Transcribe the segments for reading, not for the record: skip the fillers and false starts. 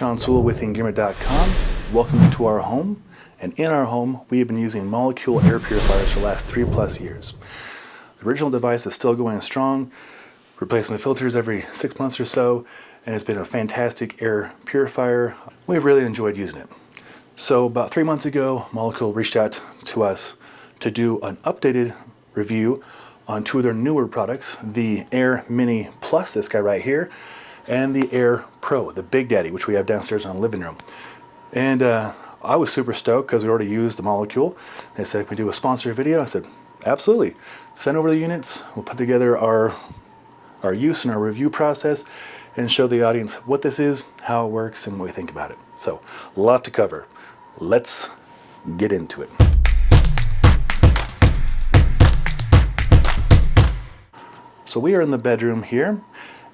Sean Sewell with Engearment.com. Welcome to our home. And in our home, we have been using Molekule air purifiers for the last 3+ years. The original device is still going strong, replacing the filters every 6 months or so, and it's been a fantastic air purifier. We've really enjoyed using it. So about 3 months ago, Molekule reached out to us to do an updated review on two of their newer products, the Air Mini Plus, this guy right here, and the Air Pro, the Big Daddy, which we have downstairs in the living room. And I was super stoked because we already used the Molekule. They said, can we do a sponsor video? I said, absolutely. Send over the units. We'll put together our use and our review process and show the audience what this is, how it works, and what we think about it. So, a lot to cover. Let's get into it. So we are in the bedroom here,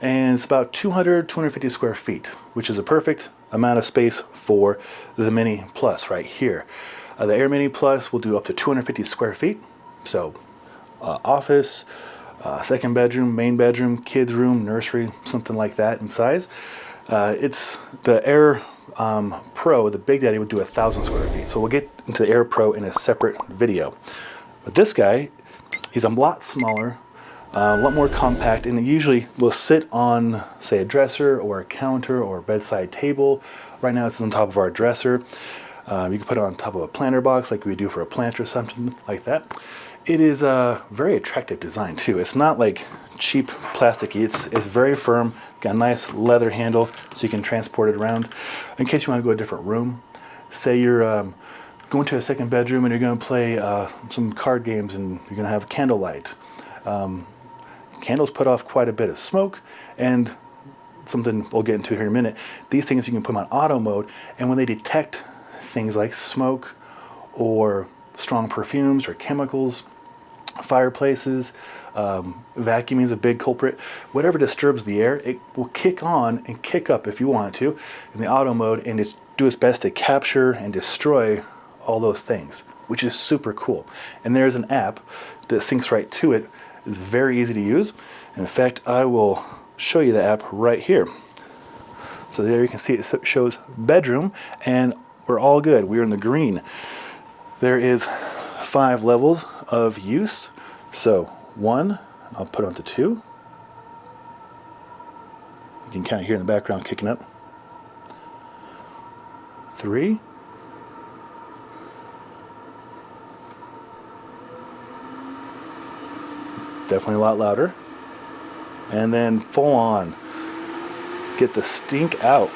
and it's about 250 square feet, which is a perfect amount of space for the Mini Plus right here. The Air Mini Plus will do up to 250 square feet, so office, second bedroom, main bedroom, kids room, nursery, something like that in size. It's the Air Pro, the Big Daddy, would do 1,000 square feet, so we'll get into the Air Pro in a separate video. But this guy, he's a lot smaller, a lot more compact, and it usually will sit on, say, a dresser or a counter or a bedside table. Right now it's on top of our dresser. You can put it on top of a planter box like we do for a plant or something like that. It is a very attractive design too. It's not like cheap plasticky. It's very firm, got a nice leather handle so you can transport it around. In case you want to go to a different room, say you're going to a second bedroom and you're going to play some card games and you're going to have candlelight. Candles put off quite a bit of smoke, and something we'll get into here in a minute. These things you can put them on auto mode, and when they detect things like smoke or strong perfumes or chemicals, fireplaces, vacuuming is a big culprit. Whatever disturbs the air, it will kick on and kick up if you want it to in the auto mode, and it's do its best to capture and destroy all those things, which is super cool. And there's an app that syncs right to it. It's very easy to use. In fact, I will show you the app right here. So there you can see it shows bedroom, and we're all good. We're in the green. There is 5 levels of use. So 1, I'll put onto 2. You can kind of hear in the background kicking up. 3. Definitely a lot louder. And then full on. Get the stink out.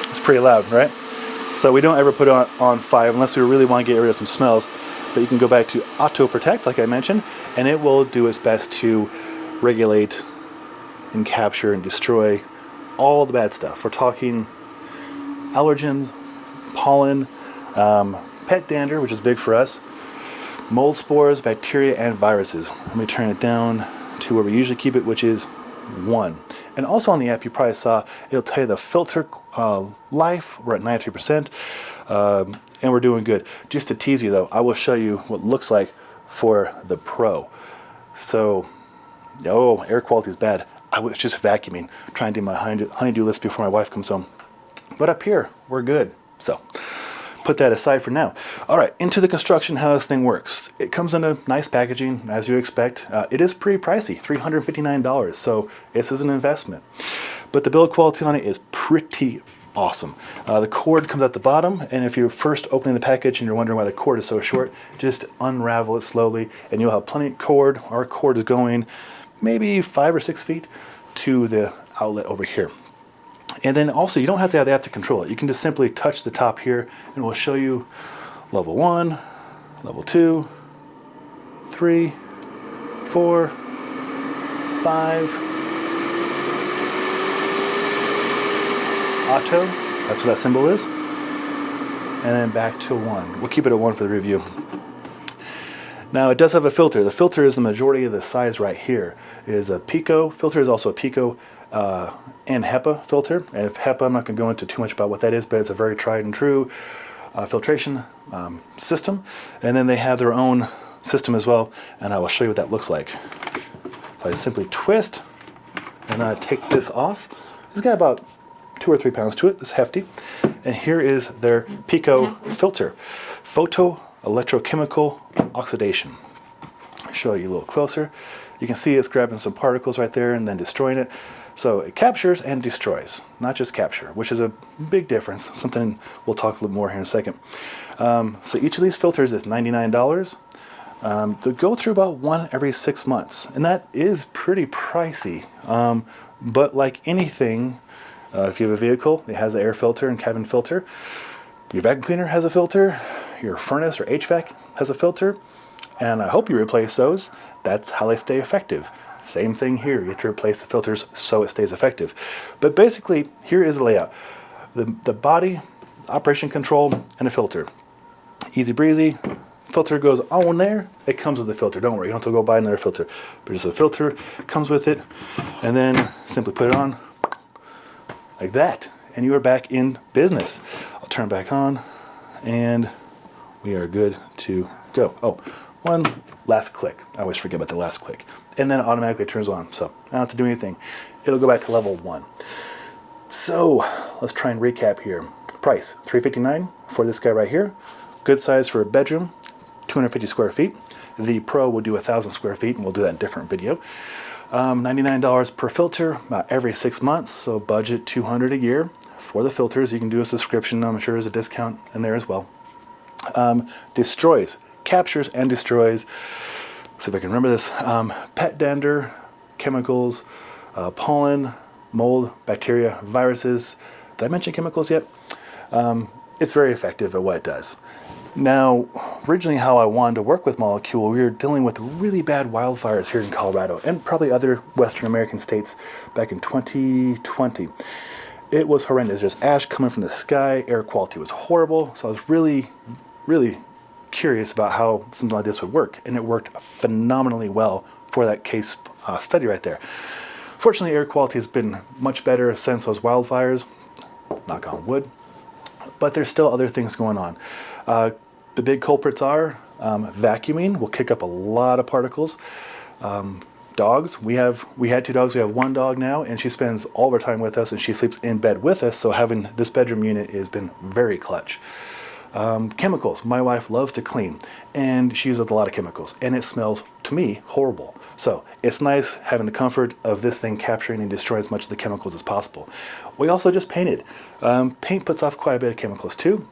It's pretty loud, right? So we don't ever put it on 5 unless we really want to get rid of some smells. But you can go back to Auto Protect, like I mentioned, and it will do its best to regulate and capture and destroy all the bad stuff. We're talking allergens, pollen, pet dander, which is big for us, mold spores, bacteria, and viruses. Let me turn it down to where we usually keep it, which is 1. And also on the app, you probably saw, it'll tell you the filter life. We're at 93%, and we're doing good. Just to tease you though, I will show you what it looks like for the Pro. So, air quality is bad. I was just vacuuming, trying to do my honey-do list before my wife comes home. But up here, we're good. So, put that aside for now. All right, into the construction, how this thing works. It comes in a nice packaging, as you expect. It is pretty pricey, $359, so this is an investment. But the build quality on it is pretty awesome. The cord comes at the bottom, and if you're first opening the package and you're wondering why the cord is so short, just unravel it slowly, and you'll have plenty of cord. Our cord is going maybe 5 or 6 feet to the outlet over here. And then also, you don't have to have the app to control it. You can just simply touch the top here, and we'll show you level 1, level 2, 3, 4, 5. Auto, that's what that symbol is. And then back to 1. We'll keep it at 1 for the review. Now it does have a filter. The filter is the majority of the size right here. It is a PECO. Filter is also a PECO and HEPA filter. And if HEPA, I'm not going to go into too much about what that is, but it's a very tried and true filtration system. And then they have their own system as well, and I will show you what that looks like. So I simply twist and I take this off. It's got about 2 or 3 pounds to it. It's hefty. And here is their PECO filter, photo electrochemical oxidation. I'll show you a little closer. You can see it's grabbing some particles right there and then destroying it. So it captures and destroys, not just capture, which is a big difference, something we'll talk a little more here in a second. So each of these filters is $99. They go through about one every 6 months, and that is pretty pricey. But like anything, if you have a vehicle, it has an air filter and cabin filter. Your vacuum cleaner has a filter. Your furnace or HVAC has a filter. And I hope you replace those. That's how they stay effective. Same thing here. You have to replace the filters so it stays effective. But basically, here is the layout. The body, operation control, and a filter. Easy breezy. Filter goes on there. It comes with the filter. Don't worry, you don't have to go buy another filter. But just a filter comes with it. And then simply put it on like that. And you are back in business. I'll turn it back on. And we are good to go. Oh, one last click. I always forget about the last click. And then it automatically turns on. So I don't have to do anything. It'll go back to level 1. So let's try and recap here. Price, $359 for this guy right here. Good size for a bedroom, 250 square feet. The Pro will do 1,000 square feet, and we'll do that in a different video. $99 per filter, about every 6 months. So budget $200 a year for the filters. You can do a subscription. I'm sure there's a discount in there as well. Destroys, captures and destroys. See if I can remember this. Pet dander, chemicals, pollen, mold, bacteria, viruses. Did I mention chemicals yet? It's very effective at what it does. Now, originally how I wanted to work with Molekule, we were dealing with really bad wildfires here in Colorado and probably other Western American states back in 2020. It was horrendous. There's ash coming from the sky. Air quality was horrible. So I was really, really curious about how something like this would work, and it worked phenomenally well for that case study right there. Fortunately, air quality has been much better since those wildfires, knock on wood, but there's still other things going on. The big culprits are vacuuming will kick up a lot of particles. Dogs, we had 2 dogs, we have 1 dog now, and she spends all of her time with us, and she sleeps in bed with us, so having this bedroom unit has been very clutch. Chemicals. My wife loves to clean, and she uses a lot of chemicals, and it smells, to me, horrible. So it's nice having the comfort of this thing capturing and destroying as much of the chemicals as possible. We also just painted. Paint puts off quite a bit of chemicals too.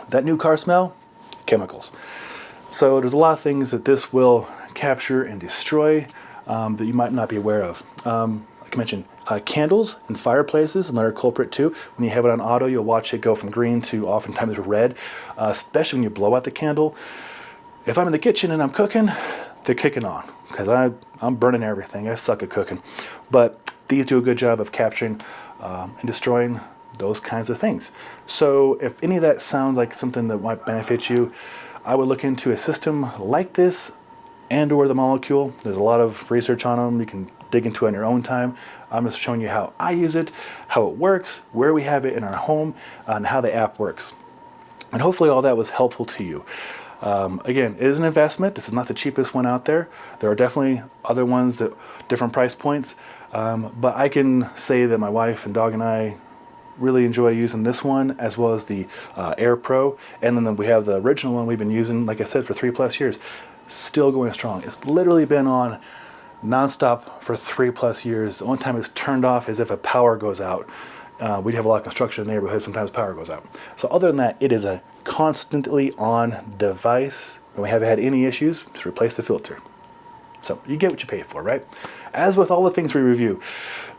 That new car smell, chemicals. So there's a lot of things that this will capture and destroy that you might not be aware of. Like I mentioned, candles and fireplaces, another culprit too. When you have it on auto, you'll watch it go from green to oftentimes red, especially when you blow out the candle. If I'm in the kitchen and I'm cooking, they're kicking on because I'm burning everything. I suck at cooking. But these do a good job of capturing and destroying those kinds of things. So if any of that sounds like something that might benefit you, I would look into a system like this and or the Molekule. There's a lot of research on them. You can dig into it in your own time. I'm just showing you how I use it, how it works, where we have it in our home, and how the app works. And hopefully all that was helpful to you. Again, it is an investment. This is not the cheapest one out there. There are definitely other ones that different price points. But I can say that my wife and dog and I really enjoy using this one, as well as the Air Pro. And then we have the original one we've been using, like I said, for 3+ years. Still going strong. It's literally been on nonstop for 3+ years. The only time it's turned off is if a power goes out. We have a lot of construction in the neighborhood. Sometimes power goes out. So other than that, it is a constantly on device. When we haven't had any issues, just replace the filter. So you get what you pay for, right? As with all the things we review,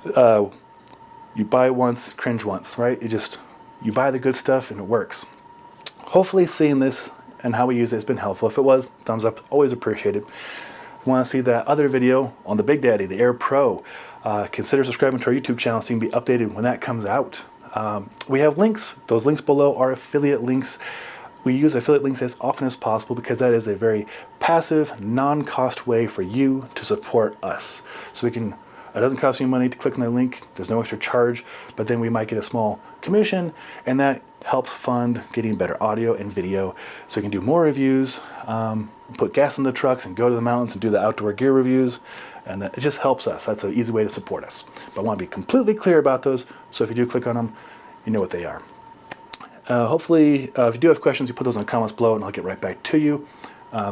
you buy once, cringe once, right? You buy the good stuff and it works. Hopefully seeing this and how we use it has been helpful. If it was, thumbs up, always appreciated. If you want to see that other video on the Big Daddy, the Air Pro, consider subscribing to our YouTube channel so you can be updated when that comes out. We have links. Those links below are affiliate links. We use affiliate links as often as possible because that is a very passive, non-cost way for you to support us. So it doesn't cost you money to click on the link. There's no extra charge, but then we might get a small commission, and that helps fund getting better audio and video so we can do more reviews. put gas in the trucks and go to the mountains and do the outdoor gear reviews. And it just helps us. That's an easy way to support us. But I want to be completely clear about those, so if you do click on them, you know what they are. Hopefully, if you do have questions, you put those in the comments below and I'll get right back to you.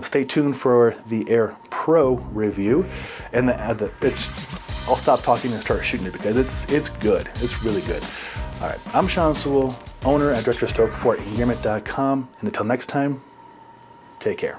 Stay tuned for the Air Pro review. And I'll stop talking and start shooting it because it's good. It's really good. All right, I'm Sean Sewell, owner and director of stock for Engearment.com. And until next time, take care.